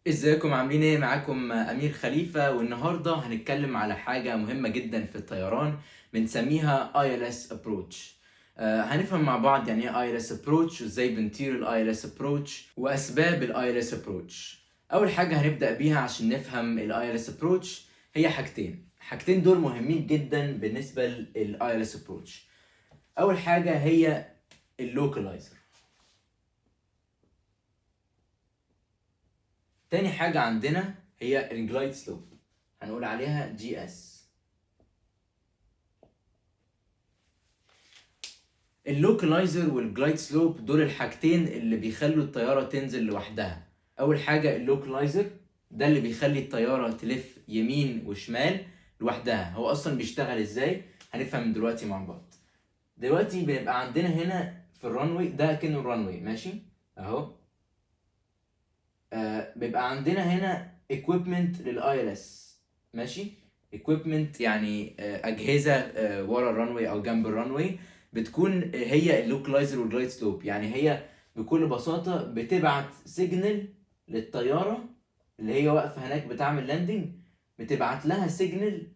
ازيكم عاملين ايه؟ معاكم امير خليفة، والنهاردة هنتكلم على حاجة مهمة جدا في الطيران بنسميها ILS approach. هنفهم مع بعض يعني ايه ILS approach وازاي بنطير ال ILS approach واسباب ال ILS approach. اول حاجة هنبدأ بيها عشان نفهم ال ILS approach هي حاجتين دول مهمين جدا بالنسبة لل ILS approach. اول حاجة هي اللوكلايزر. تاني حاجة عندنا هي الجلايد سلوب، هنقول عليها جي اس. اللوكلايزر والجلايد سلوب دول الحاجتين اللي بيخلوا الطيارة تنزل لوحدها. أول حاجة اللوكلايزر ده اللي بيخلي الطيارة تلف يمين وشمال لوحدها. هو أصلا بيشتغل إزاي؟ هنفهم دلوقتي مع بعض. دلوقتي بيبقى عندنا هنا في الرانوي ده كأنه الرانوي ماشي أهو. بيبقى عندنا هنا equipment للاي ال اس ماشي. equipment يعني اجهزه ورا الرانوي او جنب الرانوي، بتكون هي اللوكلايزر والجلايد سلوب. يعني هي بكل بساطه بتبعت سيجنال للطياره اللي هي واقفه هناك بتعمل لاندنج، بتبعت لها سيجنال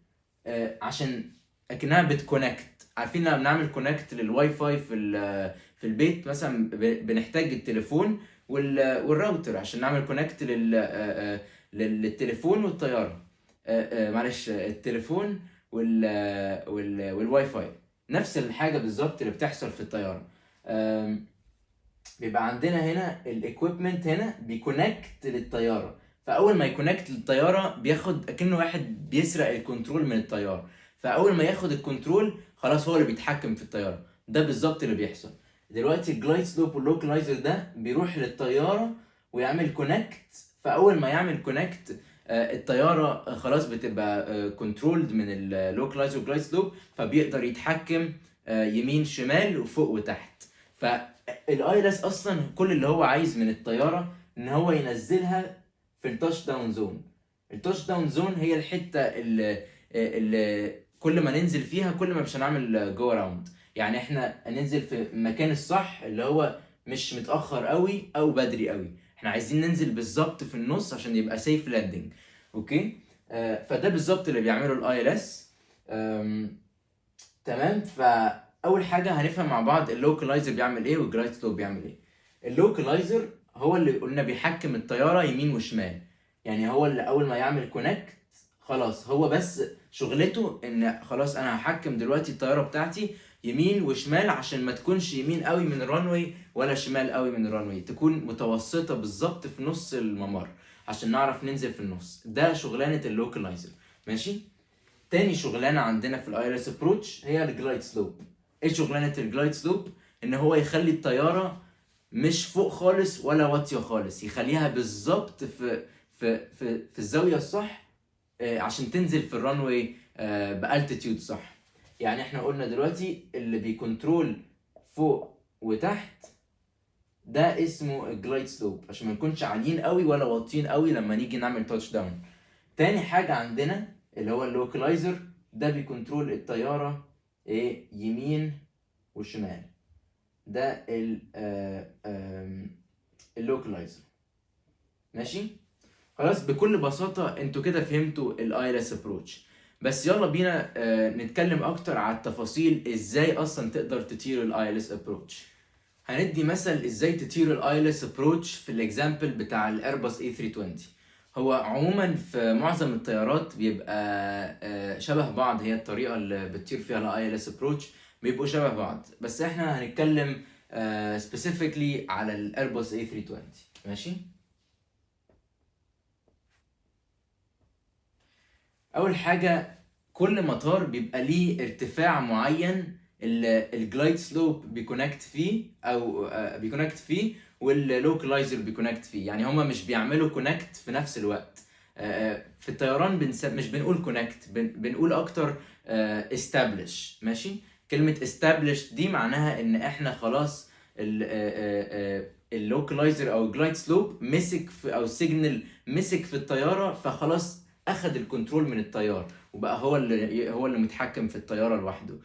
عشان اكنها بتكونكت. عارفين لما بنعمل كونكت للواي فاي في البيت مثلا بنحتاج التليفون والراوتر عشان نعمل كونكت للتليفون والطياره. معلش، التليفون والواي فاي نفس الحاجه بالظبط اللي بتحصل في الطياره. بيبقى عندنا هنا الايكويبمنت هنا بيكونكت للطياره، فاول ما يكونكت للطياره بياخد اكنه واحد بيسرق الكنترول من الطياره. فاول ما ياخد الكنترول خلاص هو اللي بيتحكم في الطياره. ده بالظبط اللي بيحصل دلوقتي. الجلايد سلوب واللوكلايزر ده بيروح للطياره ويعمل كونكت. فاول ما يعمل كونكت الطياره خلاص بتبقى كنترولد من اللوكلايزر والجلايد سلوب، فبيقدر يتحكم يمين شمال وفوق وتحت. فالاي ال اس اصلا كل اللي هو عايز من الطياره ان هو ينزلها في التاتش داون زون. التاتش داون زون هي الحته اللي كل ما ننزل فيها كل ما مش هنعمل جو راوند. يعني احنا هننزل في المكان الصح اللي هو مش متاخر قوي او بدري قوي. احنا عايزين ننزل بالظبط في النص عشان يبقى سيف لاندنج. اوكي. فده بالظبط اللي بيعمله الاي ال اس. تمام. فاول حاجه هنفهم مع بعض اللوكلايزر بيعمل ايه والجلايد سلوب بيعمل ايه. اللوكلايزر هو اللي قلنا بيحكم الطياره يمين وشمال. يعني هو اللي اول ما يعمل كونكت خلاص هو بس شغلته ان خلاص انا هحكم دلوقتي الطياره بتاعتي يمين وشمال عشان ما تكونش يمين قوي من الرانوي ولا شمال قوي من الرانوي، تكون متوسطه بالظبط في نص الممر عشان نعرف ننزل في النص. ده شغلانه اللوكلايزر ماشي. تاني شغلانه عندنا في الاي ال اس ابروتش هي الجلايد سلوب. ايه شغلانه الجلايد سلوب؟ ان هو يخلي الطياره مش فوق خالص ولا واطيه خالص، يخليها بالظبط في الزاويه الصح عشان تنزل في الرانوي بالتيتيود صح. يعني احنا قلنا دلوقتي اللي بيكنترول فوق وتحت ده اسمه الجلايد سلوب عشان ما نكونش عاليين قوي ولا واطيين قوي لما نيجي نعمل تاتش داون. تاني حاجه عندنا اللي هو اللوكلايزر، ده بيكنترول الطياره يمين وشمال. ده اللوكلايزر ماشي. خلاص بكل بساطة انتوا كده فهمتوا الاي ال اس ابروتش. بس يلا بينا نتكلم اكتر على التفاصيل ازاي اصلا تقدر تطير الاي ال اس ابروتش. هندي مثل ازاي تطير الاي ال اس ابروتش في الاكزامبل بتاع الايرباص اي 320. هو عموما في معظم الطيارات بيبقى شبه بعض، هي الطريقة اللي بتطير فيها الاي ال اس ابروتش بيبقوا شبه بعض، بس احنا هنتكلم specifically على الايرباص اي 320 ماشي. اول حاجه كل مطار بيبقى ليه ارتفاع معين الجلايد سلوب بيكونكت فيه او بيكونكت فيه واللوكلايزر بيكونكت فيه. يعني هما مش بيعملوا كونكت في نفس الوقت. في الطيران مش بنقول كونكت، بنقول اكتر استابلش ماشي. كلمه استابلش دي معناها ان احنا خلاص اللوكلايزر او الجلايد سلوب مسك في او السيجنال مسك في الطياره، فخلاص اخد الكنترول من الطيار وبقى هو اللي متحكم في الطياره لوحده.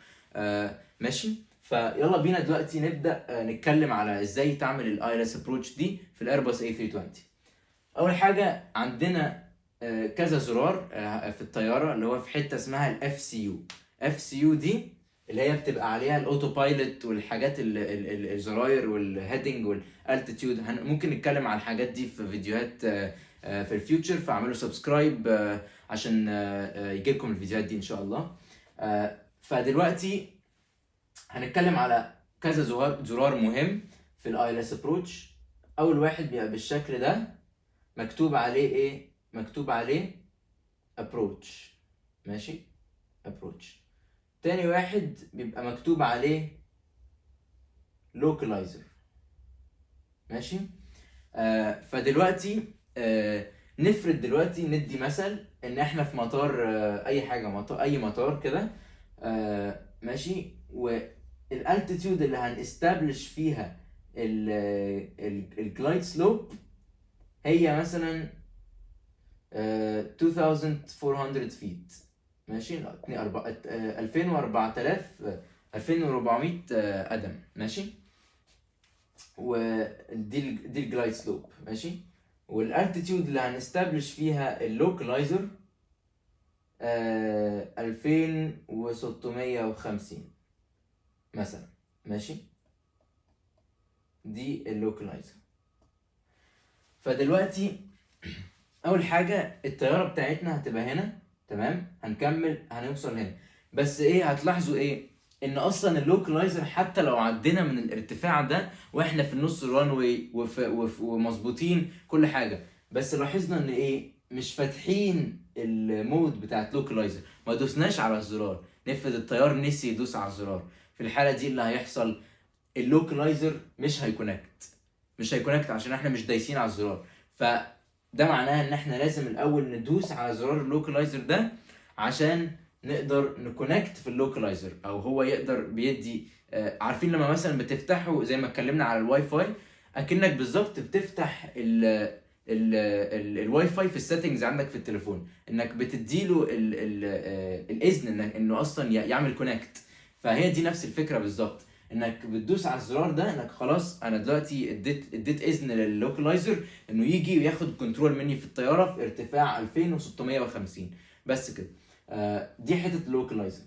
ماشي. فيلا بينا دلوقتي نبدا نتكلم على ازاي تعمل الاي ال اس ابروتش دي في الايرباص اي 320. اول حاجه عندنا كذا زرار في الطياره، اللي هو في حته اسمها الاف سي يو. اف سي يو دي اللي هي بتبقى عليها الاوتو بايلوت والحاجات الزراير والهيدنج والالتيتيود. ممكن نتكلم على الحاجات دي في فيديوهات في الفيوتشر، فاعملوا سبسكرايب عشان يجيلكم الفيديوهات دي ان شاء الله. فدلوقتي هنتكلم على كذا زرار مهم في الايلس ابروتش. اول واحد بيبقى بالشكل ده، مكتوب عليه ايه؟ مكتوب عليه ابروتش، ماشي، ابروتش. تاني واحد بيبقى مكتوب عليه لوكلايزر، ماشي. فدلوقتي نفرض دلوقتي ندي مثل ان احنا في مطار، اي حاجه، مطار، اي مطار كده، ماشي، والالتيتيود اللي هنستابلش فيها الجلايد سلوب هي مثلا 2400 فيت، ماشي، 2400 قدم، ماشي. ودي الجلايد سلوب، ماشي. والالتيتيود اللي هنستابلش فيها اللوكلايزر 2650 مثلا، ماشي. دي اللوكلايزر. فدلوقتي اول حاجه الطياره بتاعتنا هتبقى هنا، تمام، هنكمل هنوصل هنا. بس ايه هتلاحظوا ايه؟ ان اصلا اللوكلايزر حتى لو عدينا من الارتفاع ده واحنا في النص الران واي ومظبوطين كل حاجه، بس لاحظنا ان ايه؟ مش فاتحين المود بتاعت لوكلايزر، ما دوسناش على الزرار. نفرض الطيار نسي يدوس على الزرار، في الحاله دي اللي هيحصل اللوكلايزر مش هيكونكت عشان احنا مش دايسين على الزرار. فده معناه ان احنا لازم الاول ندوس على زرار اللوكلايزر ده عشان نقدر نكونكت في اللوكلايزر، او هو يقدر بيدي عارفين لما مثلا بتفتحوا زي ما اتكلمنا على الواي فاي، اكنك بالظبط بتفتح الواي فاي في السيتنجز عندك في التليفون، انك بتديله الاذن انه اصلا يعمل كونكت. فهي دي نفس الفكره بالظبط، انك بتدوس على الزرار ده انك خلاص انا دلوقتي اديت اذن لللوكلايزر انه يجي وياخد كنترول مني في الطياره في ارتفاع 2650 بس كده. دي حته اللوكلايزر.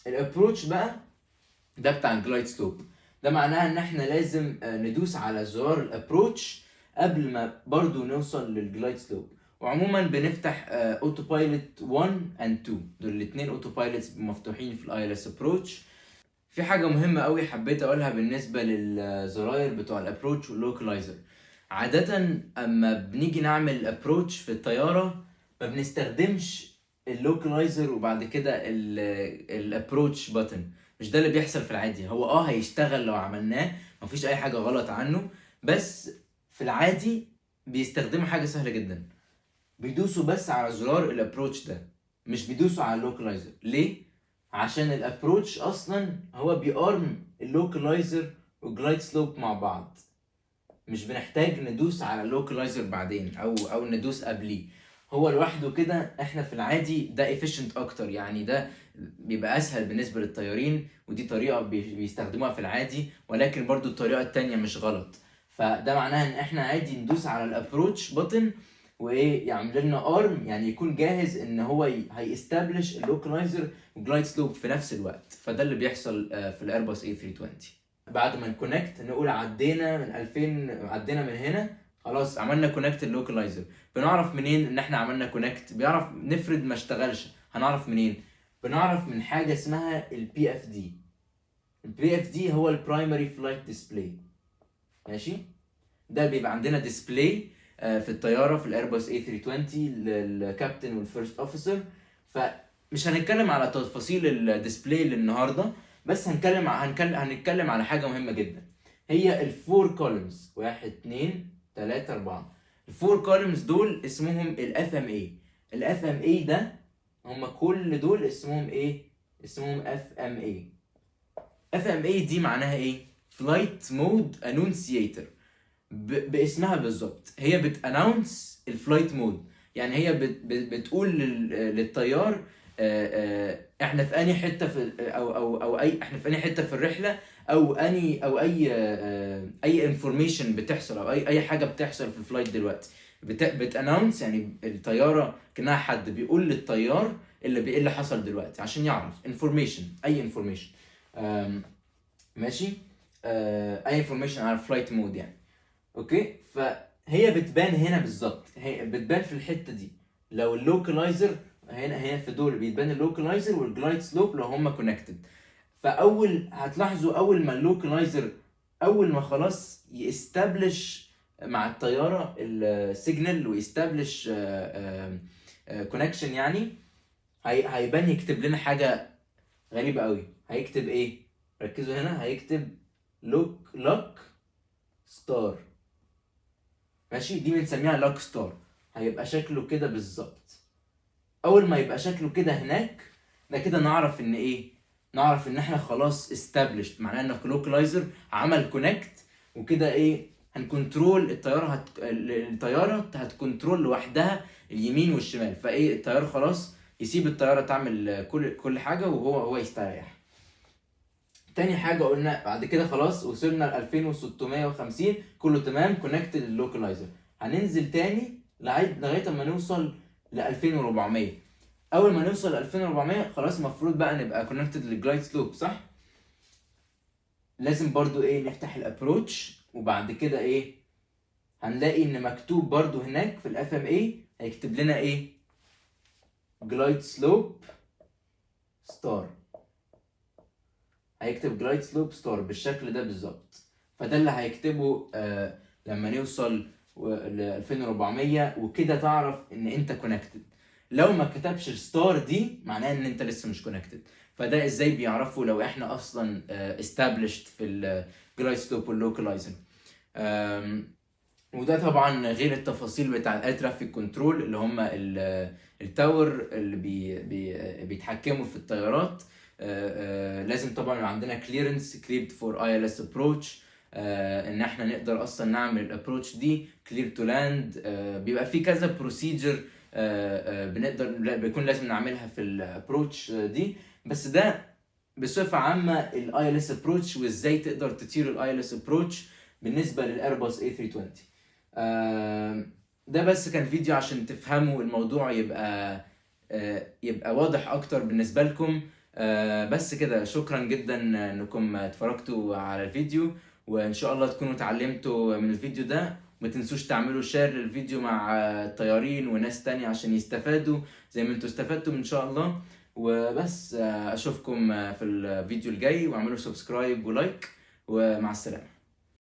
الابروتش بقى ده بتاع الجلايد سلوب. ده معناها ان احنا لازم ندوس على زرار الابروتش قبل ما برضو نوصل للجلايد سلوب. وعموما بنفتح اوتو بايلوت 1 and 2، دول الاثنين اوتو بايلوتس مفتوحين في الاي ال اس ابروتش. في حاجه مهمه قوي حبيت اقولها بالنسبه للزراير بتوع الابروتش واللوكلايزر. عاده اما بنيجي نعمل ابروتش في الطياره ما بنستخدمش اللوكلايزر وبعد كده الابروتش بutton. مش ده اللي بيحصل في العادي. هو هيشتغل لو عملناه، مفيش اي حاجه غلط عنه، بس في العادي بيستخدموا حاجه سهله جدا، بيدوسوا بس على زرار الابروتش ده، مش بيدوسوا على اللوكلايزر. ليه؟ عشان الابروتش اصلا هو بيارم اللوكلايزر والجلايد سلوب مع بعض، مش بنحتاج ندوس على اللوكلايزر بعدين او ندوس قبليه. هو لوحده كده احنا في العادي ده efficient اكتر، يعني ده بيبقى اسهل بالنسبه للطيارين، ودي طريقه بيستخدموها في العادي، ولكن برضو الطريقه التانية مش غلط. فده معناه ان احنا عادي ندوس على الابروتش بutton وايه يعمل لنا ارم، يعني يكون جاهز ان هو هيستابلش اللوكلايزر وجلايد سلوب في نفس الوقت. فده اللي بيحصل في الايرباص A320. بعد ما نكونكت نقول عدينا من 2000، عدينا من هنا خلاص عملنا كونكت اللوكلايزر. بنعرف منين ان احنا عملنا كونكت؟ بيعرف نفرض ما اشتغلش، هنعرف منين؟ بنعرف من حاجه اسمها البي اف دي. البي اف دي هو البرايمري فلايت ديسبلاي، ماشي. ده بيبقى عندنا ديسبلاي في الطياره في الايرباص A320 للكابتن والفيرست اوفيسر. فمش هنتكلم على تفاصيل الديسبلاي النهارده، بس هنتكلم على حاجه مهمه جدا، هي الفور كولمز. 1 2 3 4. الفور كولمز دول اسمهم الاف ام اي. الاف ام اي ده هم كل دول اسمهم ايه؟ اسمهم اف ام اي. اف ام اي دي معناها ايه؟ فلايت مود انونسيتور. باسمها بالظبط هي بتاناونس الفلايت مود، يعني هي بتقول للطيار احنا في انهي حته في او اي احنا في انهي حته في الرحله، او اي انفورميشن بتحصل، او اي حاجه بتحصل في الفلايت دلوقتي. بتانونس، يعني الطياره كانها حد بيقول للطيار ايه اللي حصل دلوقتي عشان يعرف انفورميشن، اي انفورميشن. ماشي. اي انفورميشن على فلايت مود يعني. اوكي، فهي بتبان هنا بالظبط، هي بتبان في الحته دي لو اللوكلايزر هنا في دول بيتبان اللوكلايزر والجلايد سلوب لو هما كونكتد. فاول هتلاحظوا اول ما اللوكلايزر اول ما خلاص يستبلش مع الطياره السيجنال ويستبلش كونكشن، يعني هيبان يكتب لنا حاجه غريبه قوي. هيكتب ايه؟ ركزوا هنا، هيكتب لوك ستار. ماشي، دي بنسميها لوك ستار. هيبقى شكله كده بالظبط. اول ما يبقى شكله كده هناك، ده كده نعرف ان ايه؟ نعرف ان احنا خلاص established، معناه ان اللوكلايزر عمل كونكت وكده. ايه؟ هنكنترول الطياره هتكنترول لوحدها اليمين والشمال. فايه؟ الطيار خلاص يسيب الطياره تعمل كل حاجه وهو يستريح. تاني حاجه قلنا بعد كده خلاص وصلنا ل 2650 كله تمام كونكت لللوكلايزر. هننزل تاني لغايه اما نوصل ل 2400. اول ما نوصل ل 2400 خلاص المفروض بقى نبقى كونكتد للجلايد سلوب، صح؟ لازم برضو ايه؟ نفتح الابروتش، وبعد كده ايه؟ هنلاقي ان مكتوب برضو هناك في الاف ام اي هيكتب لنا ايه؟ جلايد سلوب ستار. هيكتب جلايد سلوب ستار بالشكل ده بالظبط. فده اللي هيكتبه لما نوصل ل 2400 وكده تعرف ان انت كونكتد. لو ما كتبش الستار دي معناه ان انت لسه مش كونكتد. فده ازاي بيعرفوا لو احنا اصلا established في الجلايد سلوب واللوكلايزر؟ وده طبعا غير التفاصيل بتاع الاير ترافيك كنترول اللي هم التاور اللي بيتحكموا في الطيارات. لازم طبعا يبقى عندنا كليرنس كليرد فور اي ال اس ابروتش، ان احنا نقدر اصلا نعمل الابروتش دي كلير تو لاند. بيبقى في كذا بروسيجر بنقدر بيكون لازم نعملها في الابروتش دي. بس ده بصفه عامه الاي ال اس ابروتش وازاي تقدر تطير الاي ال اس ابروتش بالنسبه للايرباص A320. ده بس كان فيديو عشان تفهموا الموضوع يبقى واضح اكتر بالنسبه لكم. بس كده، شكرا جدا انكم اتفرجتوا على الفيديو، وان شاء الله تكونوا اتعلمتوا من الفيديو ده. ما تنسوش تعملوا شير للفيديو مع الطيارين وناس تانية عشان يستفادوا زي ما انتوا استفدتم ان شاء الله. وبس اشوفكم في الفيديو الجاي، واعملوا سبسكرايب ولايك، ومع السلامة.